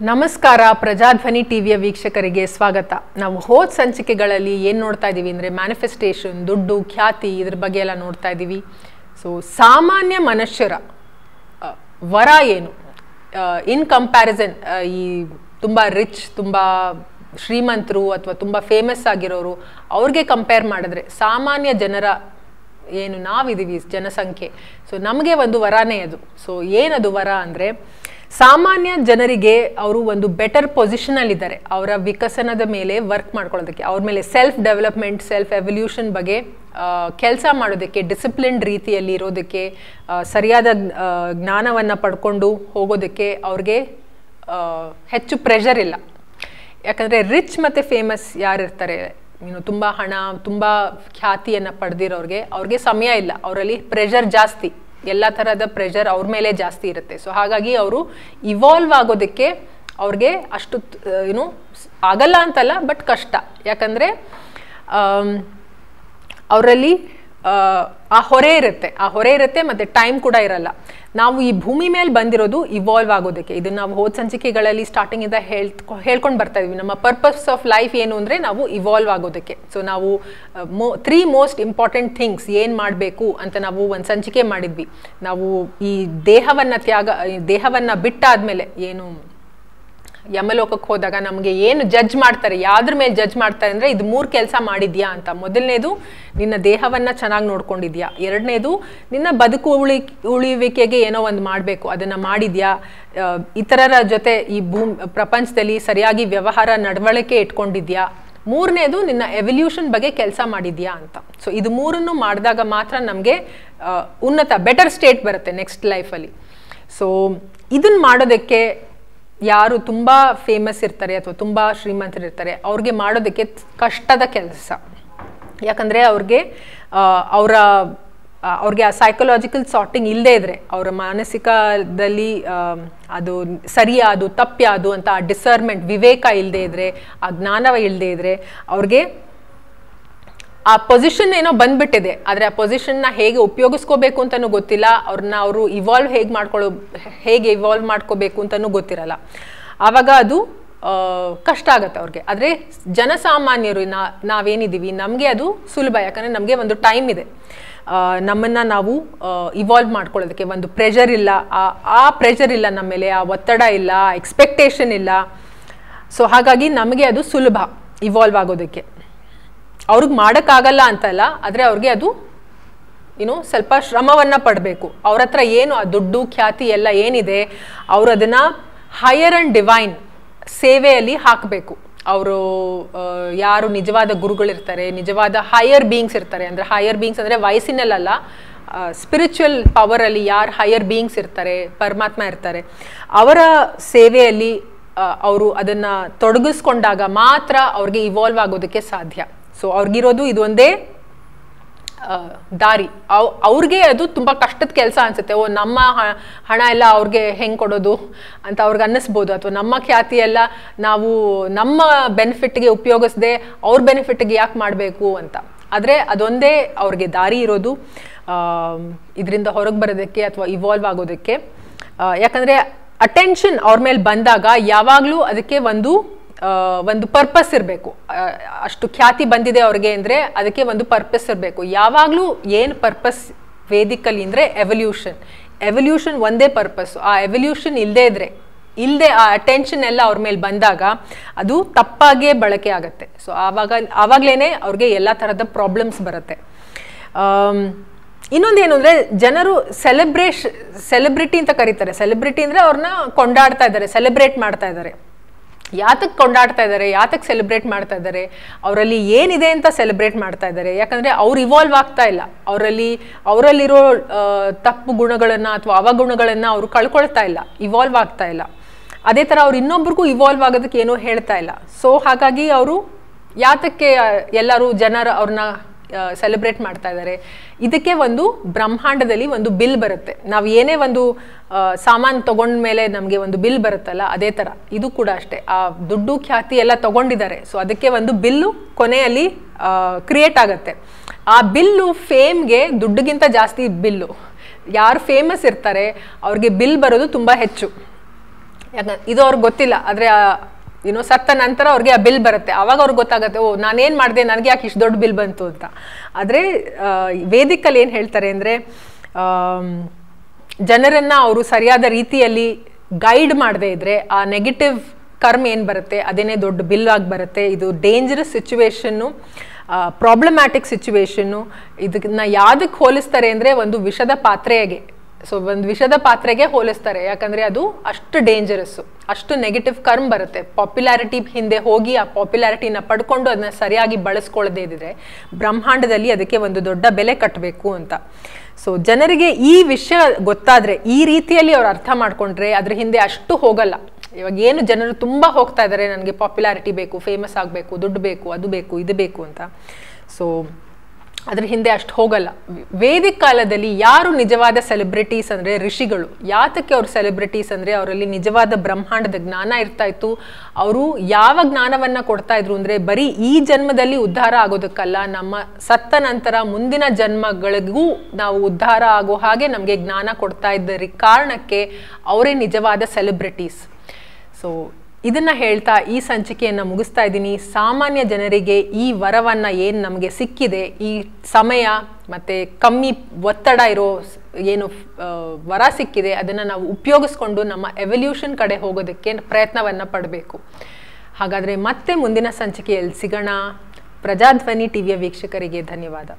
ನಮಸ್ಕಾರ ಪ್ರಜಾಧ್ವನಿ ಟಿವಿಯ ವೀಕ್ಷಕರಿಗೆ ಸ್ವಾಗತ. ನಾವು ಹೋದ ಸಂಚಿಕೆಗಳಲ್ಲಿ ಏನು ನೋಡ್ತಾ ಇದ್ದೀವಿ ಅಂದರೆ ಮ್ಯಾನಿಫೆಸ್ಟೇಷನ್, ದುಡ್ಡು, ಖ್ಯಾತಿ ಇದ್ರ ಬಗ್ಗೆ ಎಲ್ಲ ನೋಡ್ತಾ ಇದ್ದೀವಿ. ಸೊ ಸಾಮಾನ್ಯ ಮನುಷ್ಯರ ವರ ಏನು ಇನ್ ಕಂಪ್ಯಾರಿಸನ್ ಈ ತುಂಬ ರಿಚ್, ತುಂಬ ಶ್ರೀಮಂತರು ಅಥವಾ ತುಂಬ ಫೇಮಸ್ ಆಗಿರೋರು ಅವ್ರಿಗೆ ಕಂಪೇರ್ ಮಾಡಿದ್ರೆ ಸಾಮಾನ್ಯ ಜನರ ಏನು ನಾವಿದ್ದೀವಿ ಜನಸಂಖ್ಯೆ, ಸೊ ನಮಗೆ ಒಂದು ವರನೇ ಅದು. ಸೊ ಏನದು ವರ ಅಂದರೆ ಸಾಮಾನ್ಯ ಜನರಿಗೆ ಅವರು ಒಂದು ಬೆಟರ್ ಪೊಸಿಷನಲ್ಲಿದ್ದಾರೆ ಅವರ ವಿಕಸನದ ಮೇಲೆ ವರ್ಕ್ ಮಾಡ್ಕೊಳ್ಳೋದಕ್ಕೆ, ಅವ್ರ ಮೇಲೆ ಸೆಲ್ಫ್ ಡೆವಲಪ್ಮೆಂಟ್, ಸೆಲ್ಫ್ ಎವಲ್ಯೂಷನ್ ಬಗ್ಗೆ ಕೆಲಸ ಮಾಡೋದಕ್ಕೆ, ಡಿಸಿಪ್ಲಿನ್ಡ್ ರೀತಿಯಲ್ಲಿ ಇರೋದಕ್ಕೆ, ಸರಿಯಾದ ಜ್ಞಾನವನ್ನು ಪಡ್ಕೊಂಡು ಹೋಗೋದಕ್ಕೆ ಅವ್ರಿಗೆ ಹೆಚ್ಚು ಪ್ರೆಷರ್ ಇಲ್ಲ. ಯಾಕಂದರೆ ರಿಚ್ ಮತ್ತು ಫೇಮಸ್ ಯಾರಿರ್ತಾರೆ, ತುಂಬ ಹಣ, ತುಂಬ ಖ್ಯಾತಿಯನ್ನು ಪಡೆದಿರೋರಿಗೆ ಅವ್ರಿಗೆ ಸಮಯ ಇಲ್ಲ, ಅವರಲ್ಲಿ ಪ್ರೆಷರ್ ಜಾಸ್ತಿ, ಎಲ್ಲ ಥರದ ಪ್ರೆಷರ್ ಅವ್ರ ಮೇಲೆ ಜಾಸ್ತಿ ಇರುತ್ತೆ. ಸೊ ಹಾಗಾಗಿ ಅವರು ಇವಾಲ್ವ್ ಆಗೋದಕ್ಕೆ ಅವ್ರಿಗೆ ಅಷ್ಟು ಆಗಲ್ಲ ಅಂತಲ್ಲ, ಬಟ್ ಕಷ್ಟ. ಯಾಕಂದರೆ ಅವರಲ್ಲಿ ಆ ಹೊರೆ ಇರುತ್ತೆ ಮತ್ತು ಟೈಮ್ ಕೂಡ ಇರಲ್ಲ. ನಾವು ಈ ಭೂಮಿ ಮೇಲೆ ಬಂದಿರೋದು ಇವಾಲ್ವ್ ಆಗೋದಕ್ಕೆ. ಇದನ್ನು ನಾವು ಹೋದ ಸಂಚಿಕೆಗಳಲ್ಲಿ ಸ್ಟಾರ್ಟಿಂಗಿಂದ ಹೇಳ್ಕೊಂಡು ಬರ್ತಾ ಇದೀವಿ. ನಮ್ಮ ಪರ್ಪಸ್ ಆಫ್ ಲೈಫ್ ಏನು ಅಂದರೆ ನಾವು ಇವಾಲ್ವ್ ಆಗೋದಕ್ಕೆ. ಸೊ ನಾವು 3 ಮೋಸ್ಟ್ ಇಂಪಾರ್ಟೆಂಟ್ ಥಿಂಗ್ಸ್ ಏನು ಮಾಡಬೇಕು ಅಂತ ನಾವು ಒಂದು ಸಂಚಿಕೆ ಮಾಡಿದ್ವಿ. ನಾವು ಈ ದೇಹವನ್ನು ಬಿಟ್ಟಾದ್ಮೇಲೆ ಏನು ಯಮಲೋಕಕ್ಕೆ ಹೋದಾಗ ನಮಗೆ ಏನು ಜಡ್ಜ್ ಮಾಡ್ತಾರೆ, ಯಾವ್ದ್ರ ಮೇಲೆ ಜಡ್ಜ್ ಮಾಡ್ತಾರೆ ಅಂದರೆ ಇದು 3 ಕೆಲಸ ಮಾಡಿದ್ಯಾ ಅಂತ. ಮೊದಲನೇದು ನಿನ್ನ ದೇಹವನ್ನು ಚೆನ್ನಾಗಿ ನೋಡ್ಕೊಂಡಿದ್ಯಾ, ಎರಡನೇದು ನಿನ್ನ ಉಳಿಯುವಿಕೆಗೆ ಏನೋ ಒಂದು ಮಾಡಬೇಕು, ಅದನ್ನು ಮಾಡಿದ್ಯಾ, ಇತರರ ಜೊತೆ ಈ ಪ್ರಪಂಚದಲ್ಲಿ ಸರಿಯಾಗಿ ವ್ಯವಹಾರ ನಡವಳಿಕೆ ಇಟ್ಕೊಂಡಿದ್ಯಾ, ಮೂರನೇದು ನಿನ್ನ ಎವಲ್ಯೂಷನ್ ಬಗ್ಗೆ ಕೆಲಸ ಮಾಡಿದ್ಯಾ ಅಂತ. ಸೊ ಇದು 3 ಮಾಡಿದಾಗ ಮಾತ್ರ ನಮಗೆ ಬೆಟರ್ ಸ್ಟೇಟ್ ಬರುತ್ತೆ ನೆಕ್ಸ್ಟ್ ಲೈಫಲ್ಲಿ. ಸೊ ಇದನ್ನು ಮಾಡೋದಕ್ಕೆ ಯಾರು ತುಂಬ ಫೇಮಸ್ ಇರ್ತಾರೆ ಅಥವಾ ತುಂಬ ಶ್ರೀಮಂತರಿರ್ತಾರೆ ಅವ್ರಿಗೆ ಮಾಡೋದಕ್ಕೆ ಕಷ್ಟದ ಕೆಲಸ. ಯಾಕಂದರೆ ಅವ್ರಿಗೆ ಆ ಸೈಕಲಾಜಿಕಲ್ ಸಾರ್ಟಿಂಗ್ ಇಲ್ಲದೇ ಇದ್ರೆ, ಅವರ ಮಾನಸಿಕದಲ್ಲಿ ಅದು ಸರಿಯಾದು ತಪ್ಪ್ಯಾದು ಅಂತ ಆ ಡಿಸರ್ಮೆಂಟ್, ವಿವೇಕ ಇಲ್ಲದೇ ಇದ್ರೆ, ಆ ಜ್ಞಾನ ಇಲ್ಲದೇ ಇದ್ರೆ ಅವ್ರಿಗೆ ಆ ಪೊಸಿಷನ್ ಏನೋ ಬಂದ್ಬಿಟ್ಟಿದೆ, ಆದರೆ ಆ ಪೊಸಿಷನ್ನ ಹೇಗೆ ಉಪಯೋಗಿಸ್ಕೋಬೇಕು ಅಂತಲೂ ಗೊತ್ತಿಲ್ಲ, ಅವರು ಹೇಗೆ ಇವಾಲ್ವ್ ಮಾಡ್ಕೋಬೇಕು ಅಂತಲೂ ಗೊತ್ತಿರಲ್ಲ. ಆವಾಗ ಅದು ಕಷ್ಟ ಆಗುತ್ತೆ ಅವ್ರಿಗೆ. ಆದರೆ ಜನಸಾಮಾನ್ಯರು ನಾವೇನಿದ್ದೀವಿ ನಮಗೆ ಅದು ಸುಲಭ. ಯಾಕಂದರೆ ನಮಗೆ ಒಂದು ಟೈಮ್ ಇದೆ ನಮ್ಮನ್ನು ನಾವು ಇವಾಲ್ವ್ ಮಾಡ್ಕೊಳ್ಳೋದಕ್ಕೆ. ಒಂದು ಪ್ರೆಷರ್ ಇಲ್ಲ, ಆ ಪ್ರೆಷರ್ ಇಲ್ಲ ನಮ್ಮ ಮೇಲೆ, ಆ ಒತ್ತಡ ಇಲ್ಲ, ಎಕ್ಸ್ಪೆಕ್ಟೇಷನ್ ಇಲ್ಲ. ಸೊ ಹಾಗಾಗಿ ನಮಗೆ ಅದು ಸುಲಭ ಇವಾಲ್ವ್ ಆಗೋದಕ್ಕೆ. ಅವ್ರಿಗೆ ಮಾಡೋಕ್ಕಾಗಲ್ಲ ಅಂತಲ್ಲ, ಆದರೆ ಅವ್ರಿಗೆ ಅದು ಸ್ವಲ್ಪ ಶ್ರಮವನ್ನು ಪಡಬೇಕು. ಅವ್ರ ಹತ್ರ ಏನು ಆ ದುಡ್ಡು, ಖ್ಯಾತಿ ಎಲ್ಲ ಏನಿದೆ, ಅವರು ಅದನ್ನು ಹೈಯರ್ ಆ್ಯಂಡ್ ಡಿವೈನ್ ಸೇವೆಯಲ್ಲಿ ಹಾಕಬೇಕು. ಅವರು ಯಾರು ನಿಜವಾದ ಗುರುಗಳಿರ್ತಾರೆ, ನಿಜವಾದ ಹೈಯರ್ ಬೀಯಿಂಗ್ಸ್ ಇರ್ತಾರೆ, ಅಂದರೆ ಹೈಯರ್ ಬೀಯಿಂಗ್ಸ್ ಅಂದರೆ ವಯಸ್ಸಿನಲ್ಲ, ಸ್ಪಿರಿಚುವಲ್ ಪವರಲ್ಲಿ ಯಾರು ಹೈಯರ್ ಬೀಯಿಂಗ್ಸ್ ಇರ್ತಾರೆ, ಪರಮಾತ್ಮ ಇರ್ತಾರೆ, ಅವರ ಸೇವೆಯಲ್ಲಿ ಅವರು ಅದನ್ನು ತೊಡಗಿಸ್ಕೊಂಡಾಗ ಮಾತ್ರ ಅವ್ರಿಗೆ ಇವಾಲ್ವ್ ಆಗೋದಕ್ಕೆ ಸಾಧ್ಯ. ಸೊ ಅವ್ರಿಗಿರೋದು ಇದು ಒಂದೇ ದಾರಿ. ಅವ್ರಿಗೆ ಅದು ತುಂಬ ಕಷ್ಟದ ಕೆಲಸ ಅನಿಸುತ್ತೆ. ನಮ್ಮ ಹಣ ಎಲ್ಲ ಅವ್ರಿಗೆ ಹೆಂಗೆ ಕೊಡೋದು ಅಂತ ಅವ್ರಿಗೆ ಅನ್ನಿಸ್ಬೋದು, ಅಥವಾ ನಮ್ಮ ಖ್ಯಾತಿ ಎಲ್ಲ ನಾವು ನಮ್ಮ ಬೆನಿಫಿಟ್ಗೆ ಉಪಯೋಗಿಸದೆ ಅವ್ರ ಬೆನಿಫಿಟ್ಗೆ ಯಾಕೆ ಮಾಡಬೇಕು ಅಂತ. ಆದರೆ ಅದೊಂದೇ ಅವ್ರಿಗೆ ದಾರಿ ಇರೋದು ಇದರಿಂದ ಹೊರಗೆ ಬರೋದಕ್ಕೆ ಅಥವಾ ಇವಾಲ್ವ್ ಆಗೋದಕ್ಕೆ. ಯಾಕಂದರೆ ಅಟೆನ್ಷನ್ ಅವ್ರ ಮೇಲೆ ಬಂದಾಗ ಯಾವಾಗಲೂ ಅದಕ್ಕೆ ಒಂದು ಪರ್ಪಸ್ ಇರಬೇಕು. ಅಷ್ಟು ಖ್ಯಾತಿ ಬಂದಿದೆ ಅವ್ರಿಗೆ ಅಂದರೆ ಅದಕ್ಕೆ ಒಂದು ಪರ್ಪಸ್ ಇರಬೇಕು. ಯಾವಾಗಲೂ ಏನು ಪರ್ಪಸ್ ವೇದಿಕಲಿ ಅಂದರೆ ಎವಲ್ಯೂಷನ್ ಒಂದೇ ಪರ್ಪಸ್. ಆ ಎವಲ್ಯೂಷನ್ ಇಲ್ಲದೆ ಆ ಅಟೆನ್ಷನ್ ಎಲ್ಲ ಅವ್ರ ಮೇಲೆ ಬಂದಾಗ ಅದು ತಪ್ಪಾಗೇ ಬಳಕೆ ಆಗುತ್ತೆ. ಸೊ ಆವಾಗಲೇ ಅವ್ರಿಗೆ ಎಲ್ಲ ಥರದ ಪ್ರಾಬ್ಲಮ್ಸ್ ಬರುತ್ತೆ. ಇನ್ನೊಂದೇನು ಅಂದರೆ ಜನರು ಸೆಲೆಬ್ರಿಟಿ ಅಂತ ಕರೀತಾರೆ. ಸೆಲೆಬ್ರಿಟಿ ಅಂದರೆ ಅವ್ರನ್ನ ಕೊಂಡಾಡ್ತಾ ಇದ್ದಾರೆ, ಸೆಲೆಬ್ರೇಟ್ ಮಾಡ್ತಾ ಇದ್ದಾರೆ. ಯಾತಕ್ಕೆ ಕೊಂಡಾಡ್ತಾ ಇದ್ದಾರೆ, ಯಾತಕ್ಕೆ ಸೆಲೆಬ್ರೇಟ್ ಮಾಡ್ತಾ ಇದ್ದಾರೆ, ಅವರಲ್ಲಿ ಏನಿದೆ ಅಂತ ಸೆಲೆಬ್ರೇಟ್ ಮಾಡ್ತಾ ಇದ್ದಾರೆ. ಯಾಕಂದರೆ ಅವ್ರು ಇವಾಲ್ವ್ ಆಗ್ತಾ ಇಲ್ಲ, ಅವರಲ್ಲಿರೋ ತಪ್ಪು ಗುಣಗಳನ್ನು ಅಥವಾ ಅವಗುಣಗಳನ್ನು ಅವರು ಕಳ್ಕೊಳ್ತಾ ಇಲ್ಲ, ಇವಾಲ್ವ್ ಆಗ್ತಾ ಇಲ್ಲ. ಅದೇ ಥರ ಅವ್ರು ಇನ್ನೊಬ್ರಿಗೂ ಇವಾಲ್ವ್ ಆಗೋದಕ್ಕೆ ಏನೂ ಹೇಳ್ತಾ ಇಲ್ಲ. ಸೊ ಹಾಗಾಗಿ ಅವರು ಯಾತಕ್ಕೆ ಜನರು ಅವ್ರನ್ನ ಸೆಲೆಬ್ರೇಟ್ ಮಾಡ್ತಾ ಇದ್ದಾರೆ. ಇದಕ್ಕೆ ಒಂದು ಬ್ರಹ್ಮಾಂಡದಲ್ಲಿ ಒಂದು ಬಿಲ್ ಬರುತ್ತೆ. ನಾವು ಏನೇ ಒಂದು ಸಾಮಾನು ತಗೊಂಡ್ಮೇಲೆ ನಮಗೆ ಒಂದು ಬಿಲ್ ಬರುತ್ತಲ್ಲ, ಅದೇ ಥರ ಇದು ಕೂಡ ಅಷ್ಟೇ. ಆ ದುಡ್ಡು, ಖ್ಯಾತಿ ಎಲ್ಲ ತಗೊಂಡಿದ್ದಾರೆ, ಸೊ ಅದಕ್ಕೆ ಒಂದು ಬಿಲ್ಲು ಕೊನೆಯಲ್ಲಿ ಕ್ರಿಯೇಟ್ ಆಗುತ್ತೆ. ಆ ಬಿಲ್ಲು ಫೇಮ್ಗೆ ದುಡ್ಡಿಗಿಂತ ಜಾಸ್ತಿ ಬಿಲ್ಲು. ಯಾರು ಫೇಮಸ್ ಇರ್ತಾರೆ ಅವ್ರಿಗೆ ಬಿಲ್ ಬರೋದು ತುಂಬ ಹೆಚ್ಚು. ಇದು ಅವ್ರಿಗೆ ಗೊತ್ತಿಲ್ಲ. ಆದರೆ ಸತ್ತ ನಂತರ ಅವ್ರಿಗೆ ಆ ಬಿಲ್ ಬರುತ್ತೆ, ಆವಾಗ ಅವ್ರಿಗೆ ಗೊತ್ತಾಗುತ್ತೆ, ಓ ನಾನೇನು ಮಾಡಿದೆ, ನನಗೆ ಯಾಕೆ ಇಷ್ಟು ದೊಡ್ಡ ಬಿಲ್ ಬಂತು ಅಂತ. ಆದರೆ ವೇದಿಕಲ್ಲಿ ಏನು ಹೇಳ್ತಾರೆ ಅಂದರೆ, ಜನರನ್ನು ಅವರು ಸರಿಯಾದ ರೀತಿಯಲ್ಲಿ ಗೈಡ್ ಮಾಡದೇ ಇದ್ದರೆ ಆ ನೆಗೆಟಿವ್ ಕರ್ಮ್ ಏನು ಬರುತ್ತೆ ಅದೇನೇ ದೊಡ್ಡ ಬಿಲ್ ಆಗಿ ಬರುತ್ತೆ. ಇದು ಡೇಂಜರಸ್ ಸಿಚುವೇಶನ್ನು, ಪ್ರಾಬ್ಲಮ್ಯಾಟಿಕ್ ಸಿಚುವೇಶನ್ನು. ಇದನ್ನ ಯಾವುದಕ್ಕೆ ಹೋಲಿಸ್ತಾರೆ ಅಂದರೆ ಒಂದು ವಿಷದ ಪಾತ್ರೆಗೆ. ಸೊ ಒಂದು ವಿಷದ ಪಾತ್ರೆಗೆ ಹೋಲಿಸ್ತಾರೆ, ಯಾಕಂದರೆ ಅದು ಅಷ್ಟು ಡೇಂಜರಸ್ಸು, ಅಷ್ಟು ನೆಗೆಟಿವ್ ಕರ್ಮ್ ಬರುತ್ತೆ. ಪಾಪ್ಯುಲಾರಿಟಿ ಹಿಂದೆ ಹೋಗಿ ಆ ಪಾಪ್ಯುಲಾರಿಟಿನ ಪಡ್ಕೊಂಡು ಅದನ್ನ ಸರಿಯಾಗಿ ಬಳಸ್ಕೊಳ್ಳದೇ ಇದ್ದರೆ ಬ್ರಹ್ಮಾಂಡದಲ್ಲಿ ಅದಕ್ಕೆ ಒಂದು ದೊಡ್ಡ ಬೆಲೆ ಕಟ್ಟಬೇಕು ಅಂತ. ಸೊ ಜನರಿಗೆ ಈ ವಿಷಯ ಗೊತ್ತಾದರೆ, ಈ ರೀತಿಯಲ್ಲಿ ಅವ್ರು ಅರ್ಥ ಮಾಡ್ಕೊಂಡ್ರೆ ಅದ್ರ ಹಿಂದೆ ಅಷ್ಟು ಹೋಗಲ್ಲ. ಇವಾಗ ಏನು ಜನರು ತುಂಬ ಹೋಗ್ತಾ ಇದ್ದಾರೆ, ನನಗೆ ಪಾಪ್ಯುಲಾರಿಟಿ ಬೇಕು, ಫೇಮಸ್ ಆಗಬೇಕು, ದುಡ್ಡು ಬೇಕು, ಅದು ಬೇಕು, ಇದು ಬೇಕು ಅಂತ. ಸೊ ಅದ್ರ ಹಿಂದೆ ಅಷ್ಟು ಹೋಗಲ್ಲ. ವೇದಿಕ ಕಾಲದಲ್ಲಿ ಯಾರು ನಿಜವಾದ ಸೆಲೆಬ್ರಿಟೀಸ್ ಅಂದರೆ ಋಷಿಗಳು. ಯಾತಕ್ಕೆ ಅವ್ರು ಸೆಲೆಬ್ರಿಟೀಸ್ ಅಂದರೆ ಅವರಲ್ಲಿ ನಿಜವಾದ ಬ್ರಹ್ಮಾಂಡದ ಜ್ಞಾನ ಇರ್ತಾ ಇತ್ತು. ಅವರು ಯಾವ ಜ್ಞಾನವನ್ನು ಕೊಡ್ತಾ ಇದ್ರು ಅಂದರೆ ಬರೀ ಈ ಜನ್ಮದಲ್ಲಿ ಉದ್ಧಾರ ಆಗೋದಕ್ಕಲ್ಲ, ನಮ್ಮ ಸತ್ತ ನಂತರ ಮುಂದಿನ ಜನ್ಮಗಳಿಗೂ ನಾವು ಉದ್ಧಾರ ಆಗೋ ಹಾಗೆ ನಮಗೆ ಜ್ಞಾನ ಕೊಡ್ತಾ ಇದ್ದ ಕಾರಣಕ್ಕೆ ಅವರೇ ನಿಜವಾದ ಸೆಲೆಬ್ರಿಟೀಸ್. ಸೊ ಇದನ್ನು ಹೇಳ್ತಾ ಈ ಸಂಚಿಕೆಯನ್ನು ಮುಗಿಸ್ತಾ ಇದ್ದೀನಿ. ಸಾಮಾನ್ಯ ಜನರಿಗೆ ಈ ವರವನ್ನು ಏನು ನಮಗೆ ಸಿಕ್ಕಿದೆ, ಈ ಸಮಯ ಮತ್ತು ಕಮ್ಮಿ ಒತ್ತಡ ಇರೋ ಏನು ವರ ಸಿಕ್ಕಿದೆ, ಅದನ್ನು ನಾವು ಉಪಯೋಗಿಸ್ಕೊಂಡು ನಮ್ಮ ಎವಲ್ಯೂಷನ್ ಕಡೆ ಹೋಗೋದಕ್ಕೆ ಪ್ರಯತ್ನವನ್ನು ಪಡಬೇಕು. ಹಾಗಾದರೆ ಮತ್ತೆ ಮುಂದಿನ ಸಂಚಿಕೆಯಲ್ಲಿ ಸಿಗೋಣ. ಪ್ರಜಾಧ್ವನಿ ಟಿವಿಯ ವೀಕ್ಷಕರಿಗೆ ಧನ್ಯವಾದ.